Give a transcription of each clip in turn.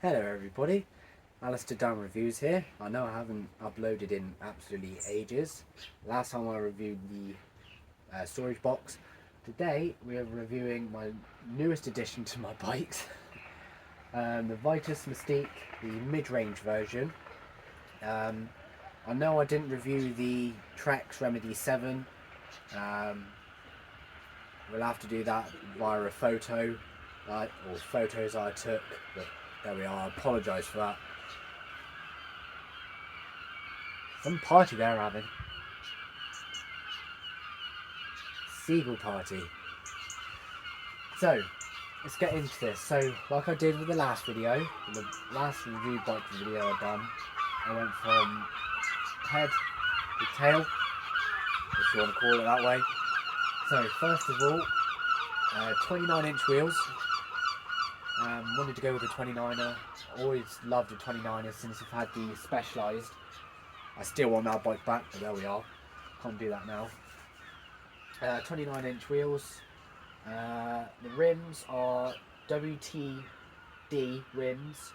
Hello everybody, Allister Durham reviews here. I know I haven't uploaded in absolutely ages. Last time I reviewed the storage box. Today we are reviewing my newest addition to my bikes. The Vitus Mythique, the mid-range version. I know I didn't review the Trex Remedy 7. We'll have to do that via a photo, or photos I took, but there we are. I apologise for that. Some party they're having. Seagull party. So, let's get into this. So, like I did with the last video, the last review bike video I done, I went from head to tail, if you want to call it that way. So, first of all, 29-inch wheels. Wanted to go with a 29er. Always loved a 29er since I've had the Specialized. I still want that bike back, but there we are. Can't do that now. 29-inch wheels. The rims are WTD rims,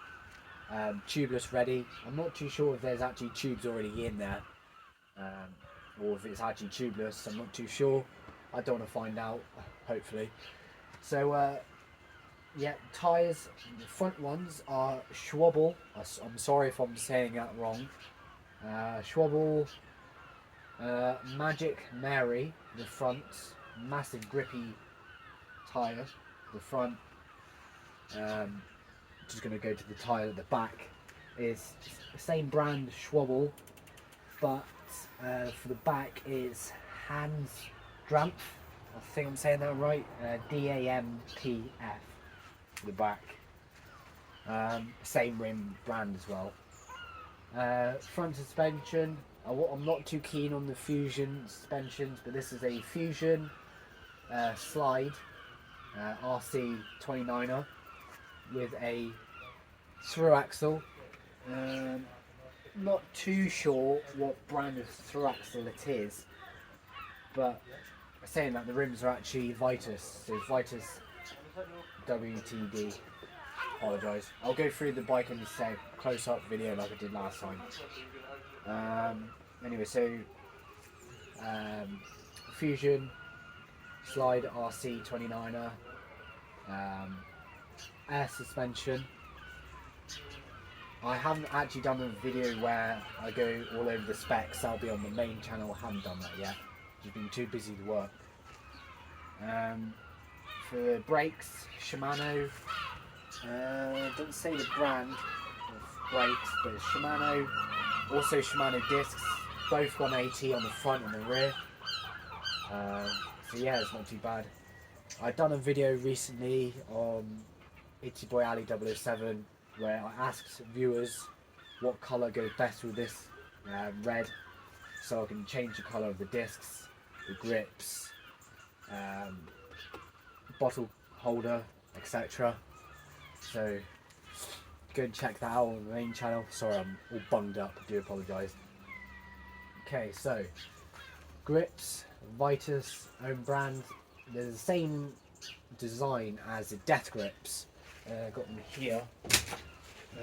tubeless ready. I'm not too sure if there's actually tubes already in there, or if it's actually tubeless. I'm not too sure. I don't want to find out, hopefully. So, yeah, tyres, the front ones are Schwabble. I'm sorry if I'm saying that wrong. Schwabble Magic Mary, the front, massive grippy tyre, the front. Just going to go to the tyre at the back. Is the same brand Schwabble, but for the back is Hans Drampf. I think I'm saying that right. DAMPF for the back. Same rim brand as well. Front suspension. I'm not too keen on the Fusion suspensions, but this is a Fusion slide RC 29er with a through axle. Not too sure what brand of through axle it is, but saying that the rims are actually Vitus, so Vitus WTD. Apologise. I'll go through the bike in this close-up video like I did last time. Anyway, so Fusion slide RC 29er, air suspension. I haven't actually done a video where I go all over the specs. That'll be on the main channel. I haven't done that yet. Just been too busy to work. For the brakes, Shimano. Doesn't say the brand of brakes, but it's Shimano. Also Shimano discs, both 180 on the front and the rear. So yeah, it's not too bad. I've done a video recently on Itchy Boy ALLI 007 where I asked viewers what colour goes best with this red, so I can change the colour of the discs, the grips, bottle holder, etc. So go and check that out on the main channel. Sorry, I'm all bunged up, I do apologise. Okay, so grips, Vitus, own brand. They're the same design as the Death grips. Got them here. I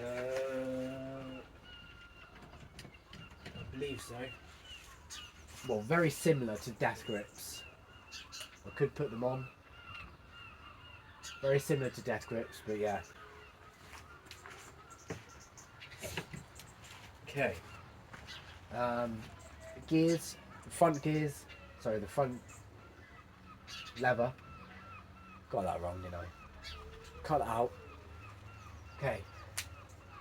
believe so. Well, very similar to Death grips. I could put them on. Very similar to Death grips, but yeah. Okay. Gears, front gears. Sorry, the front lever. Got that wrong, didn't I? Cut it out. Okay.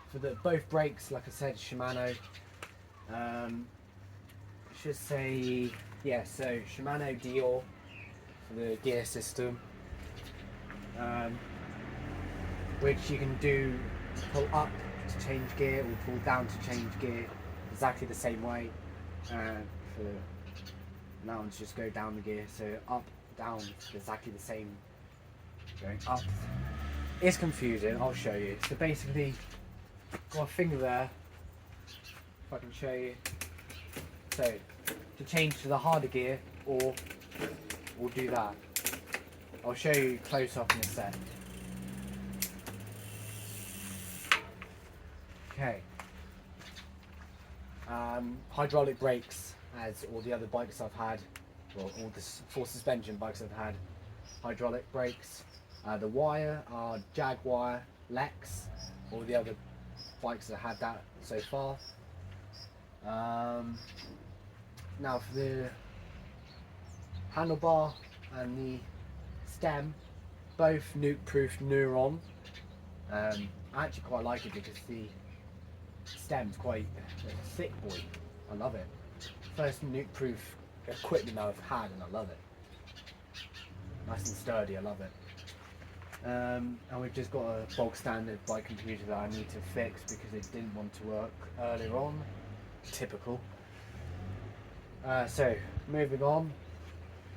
For the both brakes, like I said, Shimano. Should say, yeah. So Shimano Dior for the gear system. Which you can do pull up to change gear or pull down to change gear exactly the same way. For now, ones just go down the gear, so up, down, exactly the same. Going up. It's confusing, I'll show you. So basically, got a finger there, if I can show you. So, to change to the harder gear, or we'll do that. I'll show you close up in a sec. Okay. Hydraulic brakes, as all the other bikes I've had, well, all the full suspension bikes I've had, hydraulic brakes. The wire are Jaguar, Lex, all the other bikes that had that so far. Now for the handlebar and the stem, both nuke-proof Neuron. I actually quite like it because the stem's quite a thick boy. I love it. First nuke-proof equipment I've had, and I love it. Nice and sturdy, I love it. And we've just got a bog standard bike computer that I need to fix because it didn't want to work earlier on. Typical. So moving on,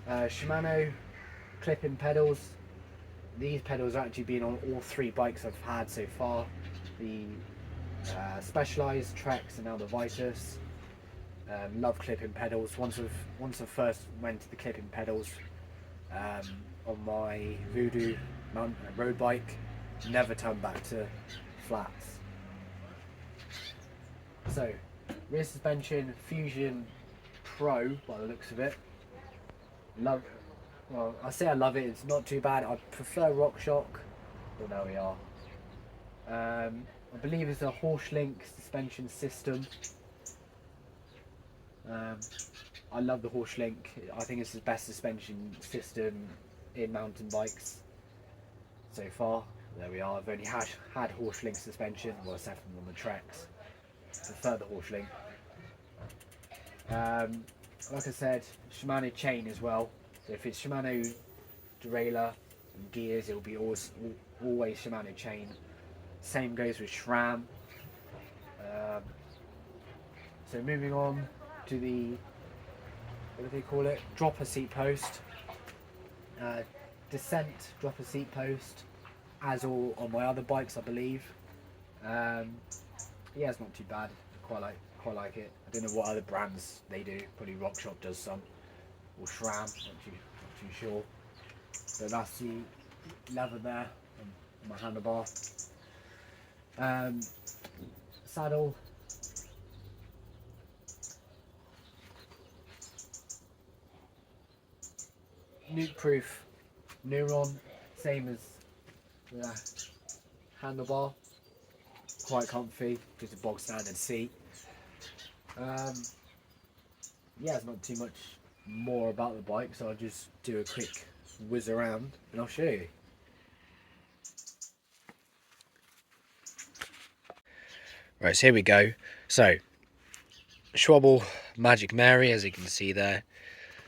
Shimano clipping pedals. These pedals have actually been on all 3 bikes I've had so far. The Specialized, Trex, and now the Vitus. Love clipping pedals. Once I first went to the clipping pedals on my Voodoo road bike, never turned back to flats. So rear suspension Fusion Pro by the looks of it. Well, I say I love it, it's not too bad. I prefer RockShox, but there we are. I believe it's a Horse-Link suspension system. I love the Horse-Link. I think it's the best suspension system in mountain bikes so far. There we are. I've only had Horse-Link suspension, well, except for on the Trex. I prefer the Horse-Link. Like I said, Shimano chain as well. So if it's Shimano derailleur and gears, it will be always Shimano chain. Same goes with SRAM. So moving on to the, what do they call it? Dropper seat post. Descent dropper seat post, as all on my other bikes, I believe. Yeah, it's not too bad. Quite like it. I don't know what other brands they do. Probably RockShox does some, or SRAM. Not too sure. So that's the leather there on my handlebar. Saddle. Nuke-proof Neuron, same as the handlebar. Quite comfy, just a bog standard seat. Yeah, there's not too much more about the bike, so I'll just do a quick whiz around and I'll show you. Right, so here we go. So, Schwabble Magic Mary, as you can see there.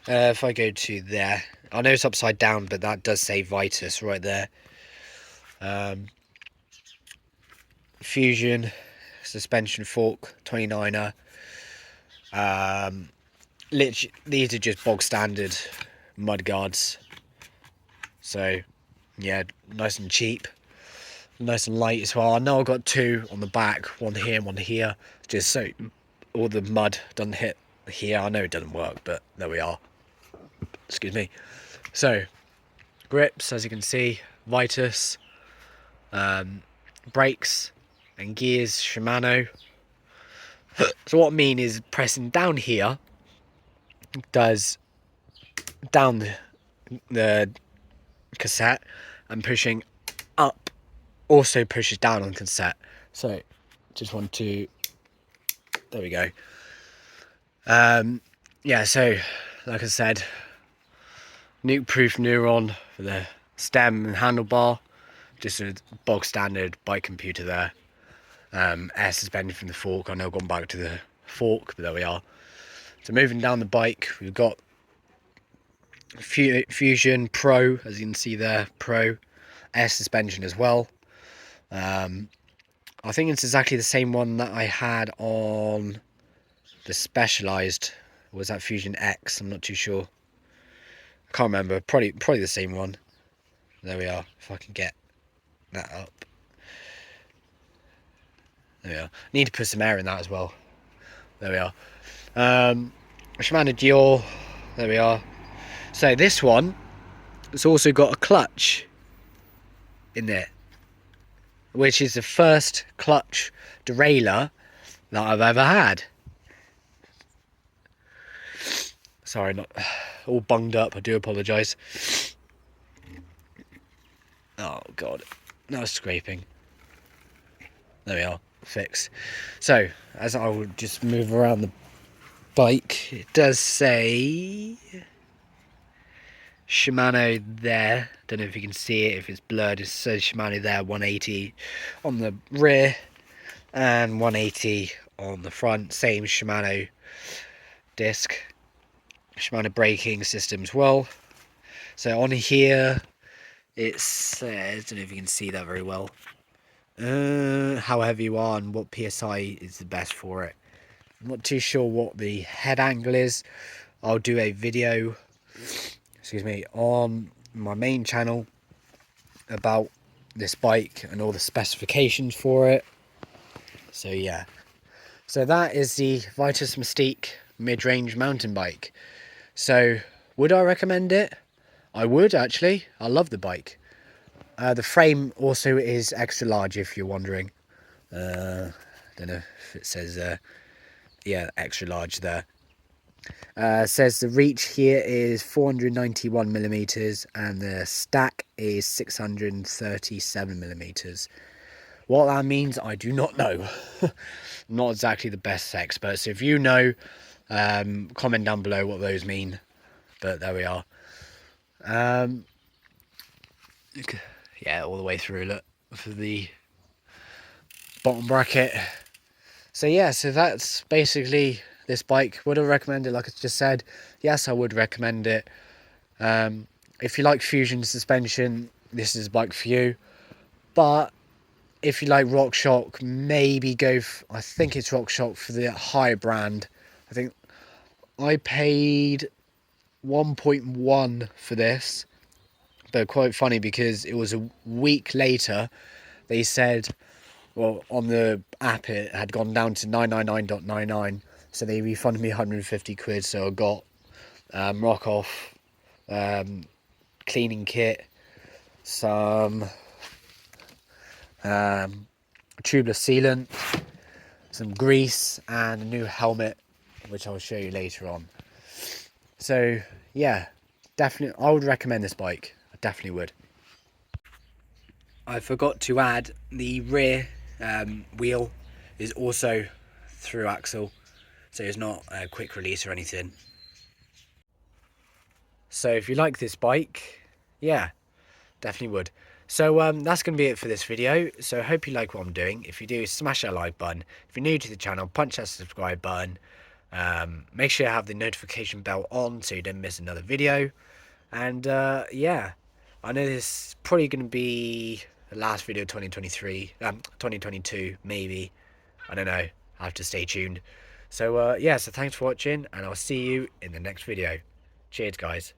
If I go to there, I know it's upside down, but that does say Vitus right there. Fusion suspension fork 29er. Literally, these are just bog standard mud guards. So yeah, nice and cheap, nice and light as well. I know I've got 2 on the back, one here and one here, just so all the mud doesn't hit here. I know it doesn't work, but there we are. Excuse me. So grips, as you can see, Vitus. Brakes and gears, Shimano. So what I mean is pressing down here does down the cassette, and pushing up also pushes down on cassette. So just want to, there we go. Yeah, so like I said, nuke-proof Neuron for the stem and handlebar. Just a bog standard bike computer there. Air suspended from the fork. I know I've gone back to the fork, but there we are. So moving down the bike, we've got Fusion Pro, as you can see there, Pro. Air suspension as well. I think it's exactly the same one that I had on the Specialized. Or was that Fusion X? I'm not too sure. I can't remember. Probably the same one. There we are. If I can get that up. There we are. Need to put some air in that as well. There we are. Shimano Dior. There we are. So this one, it's also got a clutch in there. which is the first clutch derailleur that I've ever had. Sorry, not all bunged up, I do apologise. Oh god, no scraping. There we are, fixed. So, as I will just move around the bike, it does say Shimano there. Don't know if you can see it, if it's blurred. It says Shimano there, 180 on the rear and 180 on the front. Same Shimano disc, Shimano braking system as well. So on here it says, don't know if you can see that very well, how heavy you are and what PSI is the best for it. I'm not too sure what the head angle is. I'll do a video, excuse me, on my main channel about this bike and all the specifications for it. So yeah, so that is the Vitus Mythique mid-range mountain bike. So would I recommend it? I would actually. I love the bike. The frame also is extra large, if you're wondering. Don't know if it says yeah, extra large there. Says the reach here is 491 millimeters and the stack is 637 millimeters. What that means, I do not know. Not exactly the best expert. So if you know, comment down below what those mean. But there we are. Yeah, all the way through, look, for the bottom bracket. So yeah, so that's basically this bike. Would I recommend it? Like I just said, yes, I would recommend it. If you like fusion suspension, this is a bike for you. But if you like RockShox, maybe go I think it's RockShox for the high brand. I think I paid 1.1 for this, but quite funny because it was a week later they said, well, on the app it had gone down to 999.99, so they refunded me 150 quid. So I got rock off, cleaning kit, some tubeless sealant, some grease, and a new helmet, which I'll show you later on. So yeah, definitely I would recommend this bike. I definitely would. I forgot to add the rear wheel is also through axle, so it's not a quick release or anything. So if you like this bike, yeah, definitely would. So that's going to be it for this video. So I hope you like what I'm doing. If you do, smash that like button. If you're new to the channel, punch that subscribe button. Make sure you have the notification bell on so you don't miss another video. And yeah, I know this is probably going to be the last video 2022 maybe. I don't know. I have to stay tuned. So yeah, so thanks for watching and I'll see you in the next video. Cheers guys.